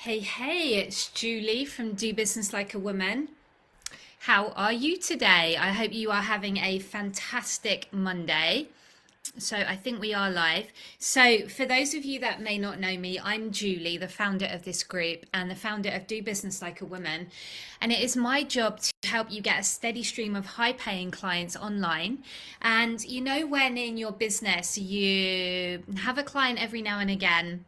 Hey, it's Julie from Do Business Like a Woman. How are you today? I hope you are having a fantastic Monday. So, I think we are live. So, for those of you that may not know me, I'm Julie, the founder of this group and the founder of Do Business Like a Woman. And it is my job to help you get a steady stream of high paying clients online. And when in your business you have a client every now and again,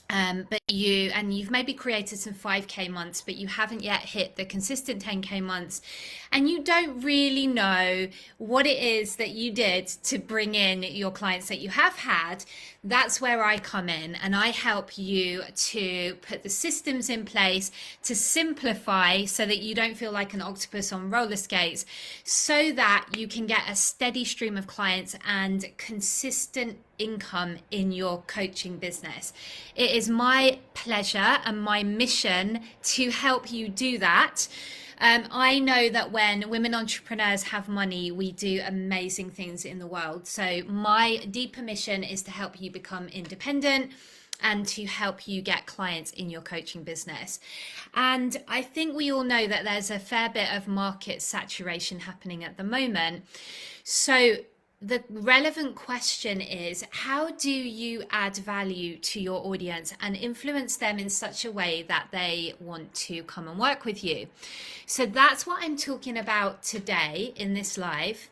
but you've maybe created some 5K months, but you haven't yet hit the consistent 10K months, and you don't really know what it is that you did to bring in your clients that you have had. That's where I come in, and I help you to put the systems in place to simplify so that you don't feel like an octopus on roller skates, so that you can get a steady stream of clients and consistent income in your coaching business. It is my pleasure and my mission to help you do that. I know that when women entrepreneurs have money, we do amazing things in the world. So, my deeper mission is to help you become independent and to help you get clients in your coaching business. And I think we all know that there's a fair bit of market saturation happening at the moment. So, the relevant question is, how do you add value to your audience and influence them in such a way that they want to come and work with you? So that's what I'm talking about today in this live.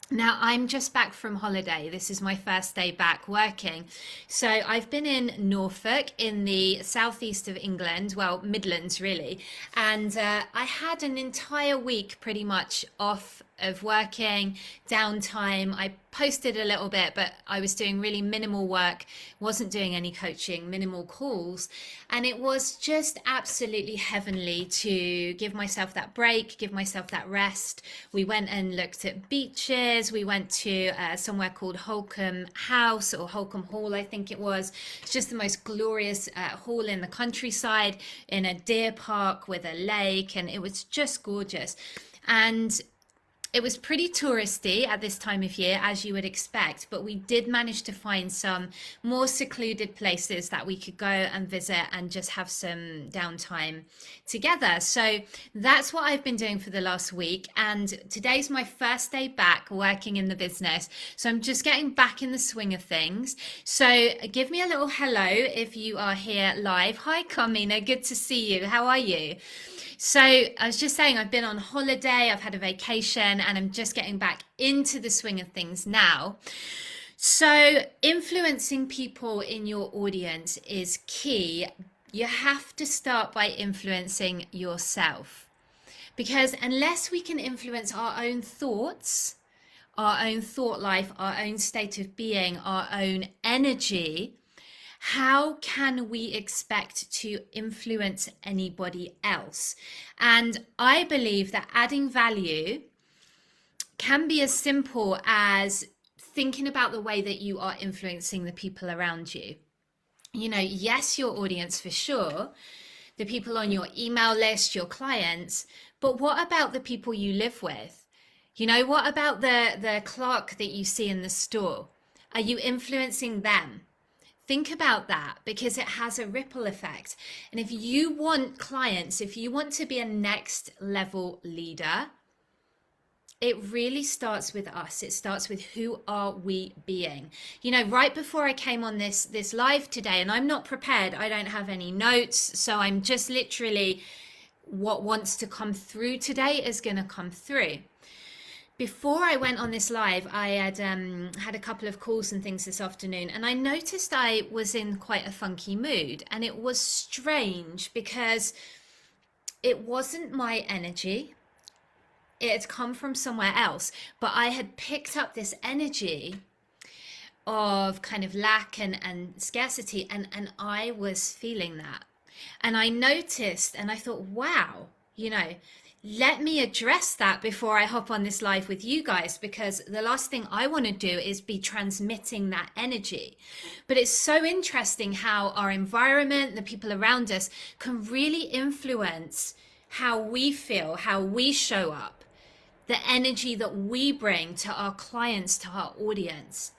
Now, I'm just back from holiday. This is my first day back working. So, I've been in Norfolk in the southeast of England, well, Midlands really. And I had an entire week pretty much off of working, downtime. I posted a little bit, but I was doing really minimal work, wasn't doing any coaching, minimal calls. And it was just absolutely heavenly to give myself that break, give myself that rest. We went and looked at beaches. We went to somewhere called Holcombe House or Holcombe Hall, I think it was. It's just the most glorious hall in the countryside in a deer park with a lake, and it was just gorgeous. And it was pretty touristy at this time of year, as you would expect, but we did manage to find some more secluded places that we could go and visit and just have some downtime together. So that's what I've been doing for the last week. And today's my first day back working in the business. So I'm just getting back in the swing of things. So give me a little hello if you are here live. Hi, Carmina. Good to see you. How are you? So I was just saying, I've been on holiday, I've had a vacation, and I'm just getting back into the swing of things now. So influencing people in your audience is key. You have to start by influencing yourself, because unless we can influence our own thoughts, our own thought life, our own state of being, our own energy, how can we expect to influence anybody else? And I believe that adding value can be as simple as thinking about the way that you are influencing the people around you. Yes, your audience for sure, the people on your email list, your clients, but what about the people you live with? What about the clerk that you see in the store? Are you influencing them? Think about that, because it has a ripple effect. And if you want clients, if you want to be a next level leader, it really starts with us. It starts with, who are we being? Right before I came on this live today, and I'm not prepared, I don't have any notes, so I'm just literally, what wants to come through today is going to come through. Before I went on this live, I had a couple of calls and things this afternoon, and I noticed I was in quite a funky mood, and it was strange because it wasn't my energy. It had come from somewhere else, but I had picked up this energy of kind of lack and scarcity, and I was feeling that. And I noticed, and I thought, wow, let me address that before I hop on this live with you guys, because the last thing I want to do is be transmitting that energy. But it's so interesting how our environment, the people around us, can really influence how we feel, how we show up, the energy that we bring to our clients, to our audience.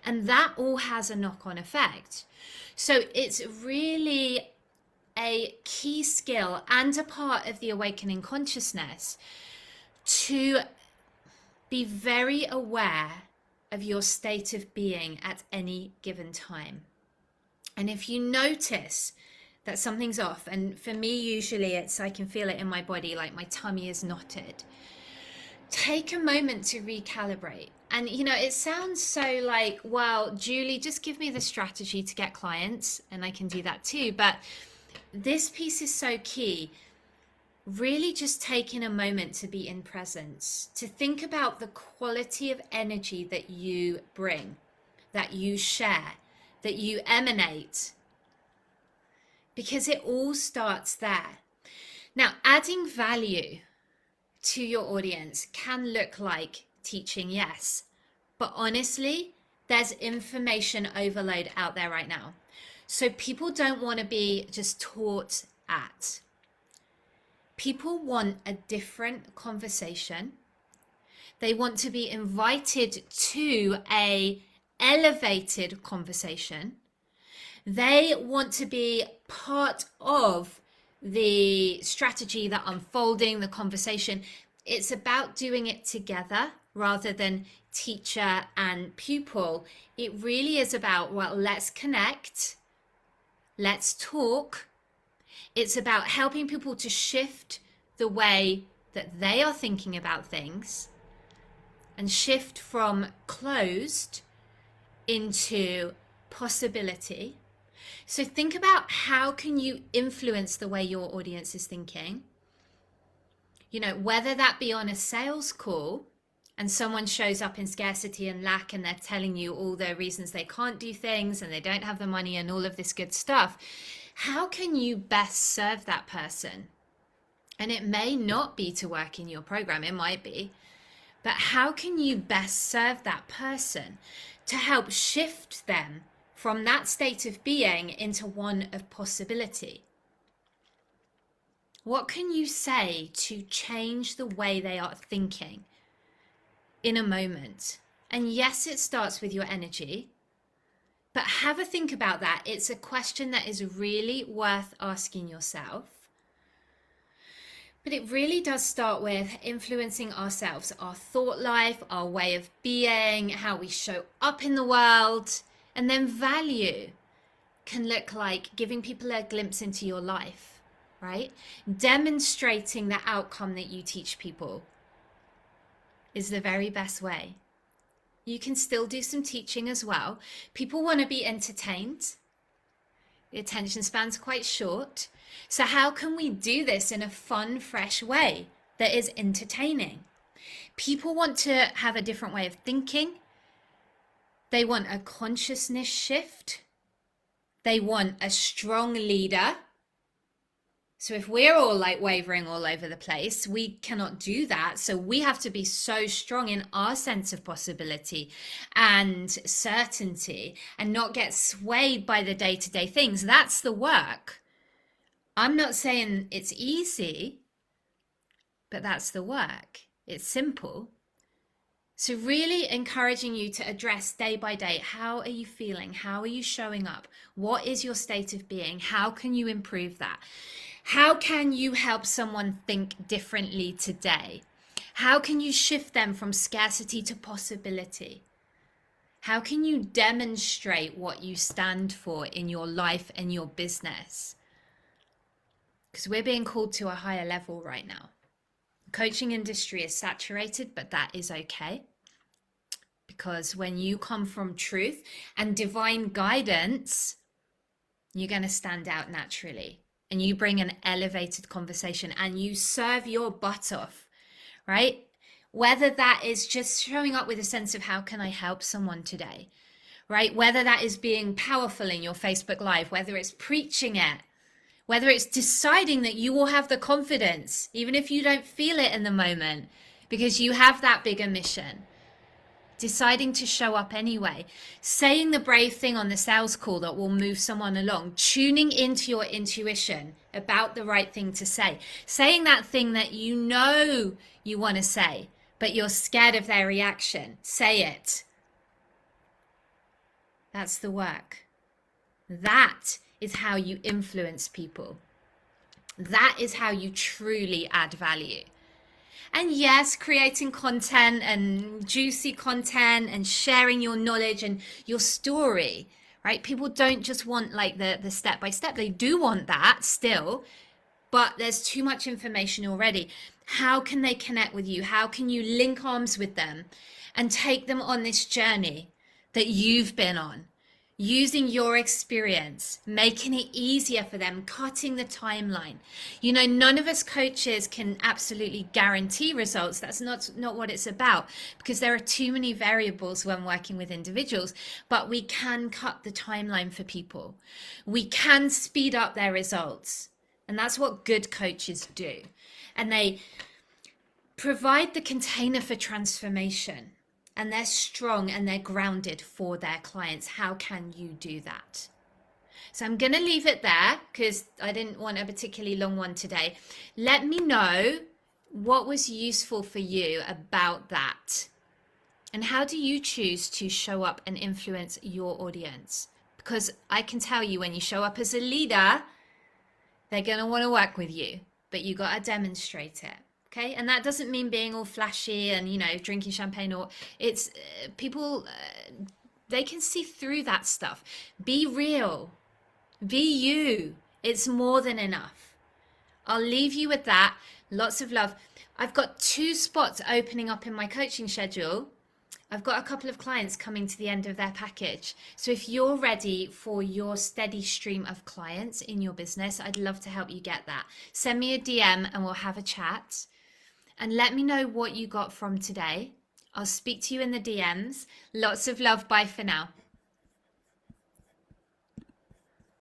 And that all has a knock-on effect. So it's really a key skill and a part of the awakening consciousness to be very aware of your state of being at any given time. And if you notice that something's off, and for me, usually I can feel it in my body, like my tummy is knotted, take a moment to recalibrate. And it sounds so like, well, Julie, just give me the strategy to get clients, and I can do that too. But this piece is so key. Really just taking a moment to be in presence, to think about the quality of energy that you bring, that you share, that you emanate, because it all starts there. Now, adding value to your audience can look like teaching, yes, but honestly, there's information overload out there right now. So people don't want to be just taught at. People want a different conversation. They want to be invited to a elevated conversation. They want to be part of the strategy, the unfolding, the conversation. It's about doing it together rather than teacher and pupil. It really is about, well, let's connect, let's talk. It's about helping people to shift the way that they are thinking about things and shift from closed into possibility. So think about, how can you influence the way your audience is thinking? Whether that be on a sales call and someone shows up in scarcity and lack and they're telling you all the reasons they can't do things and they don't have the money and all of this good stuff. How can you best serve that person? And it may not be to work in your program, it might be, but how can you best serve that person to help shift them from that state of being into one of possibility? What can you say to change the way they are thinking in a moment? And yes, it starts with your energy. But have a think about that. It's a question that is really worth asking yourself. But it really does start with influencing ourselves, our thought life, our way of being, how we show up in the world. And then value can look like giving people a glimpse into your life, right? Demonstrating the outcome that you teach people is the very best way. You can still do some teaching as well. People want to be entertained. The attention span's quite short. So how can we do this in a fun, fresh way that is entertaining? People want to have a different way of thinking. They want a consciousness shift. They want a strong leader. So if we're all like wavering all over the place, we cannot do that. So we have to be so strong in our sense of possibility and certainty and not get swayed by the day-to-day things. That's the work. I'm not saying it's easy, but that's the work. It's simple. So really encouraging you to address day by day, how are you feeling? How are you showing up? What is your state of being? How can you improve that? How can you help someone think differently today? How can you shift them from scarcity to possibility? How can you demonstrate what you stand for in your life and your business? Because we're being called to a higher level right now. The coaching industry is saturated, but that is okay. Because when you come from truth and divine guidance, you're going to stand out naturally. And you bring an elevated conversation and you serve your butt off, right? Whether that is just showing up with a sense of how can I help someone today, right? Whether that is being powerful in your Facebook Live, whether it's preaching it, whether it's deciding that you will have the confidence, even if you don't feel it in the moment, because you have that bigger mission. Deciding to show up anyway, saying the brave thing on the sales call that will move someone along, tuning into your intuition about the right thing to say, saying that thing that you know you want to say, but you're scared of their reaction. Say it. That's the work. That is how you influence people. That is how you truly add value. And yes, creating content and juicy content and sharing your knowledge and your story, right? People don't just want like the step by step. They do want that still, but there's too much information already. How can they connect with you? How can you link arms with them and take them on this journey that you've been on? Using your experience, making it easier for them, cutting the timeline. You know, none of us coaches can absolutely guarantee results. That's not what it's about, because there are too many variables when working with individuals, but we can cut the timeline for people. We can speed up their results. And that's what good coaches do. And they provide the container for transformation, and they're strong and they're grounded for their clients. How can you do that? So I'm going to leave it there because I didn't want a particularly long one today. Let me know what was useful for you about that. And how do you choose to show up and influence your audience? Because I can tell you, when you show up as a leader, they're going to want to work with you, but you got to demonstrate it. Okay. And that doesn't mean being all flashy and, you know, drinking champagne, or it's people, they can see through that stuff. Be real, be you. It's more than enough. I'll leave you with that. Lots of love. I've got 2 spots opening up in my coaching schedule. I've got a couple of clients coming to the end of their package. So if you're ready for your steady stream of clients in your business, I'd love to help you get that. Send me a DM and we'll have a chat. And let me know what you got from today. I'll speak to you in the DMs. Lots of love. Bye for now.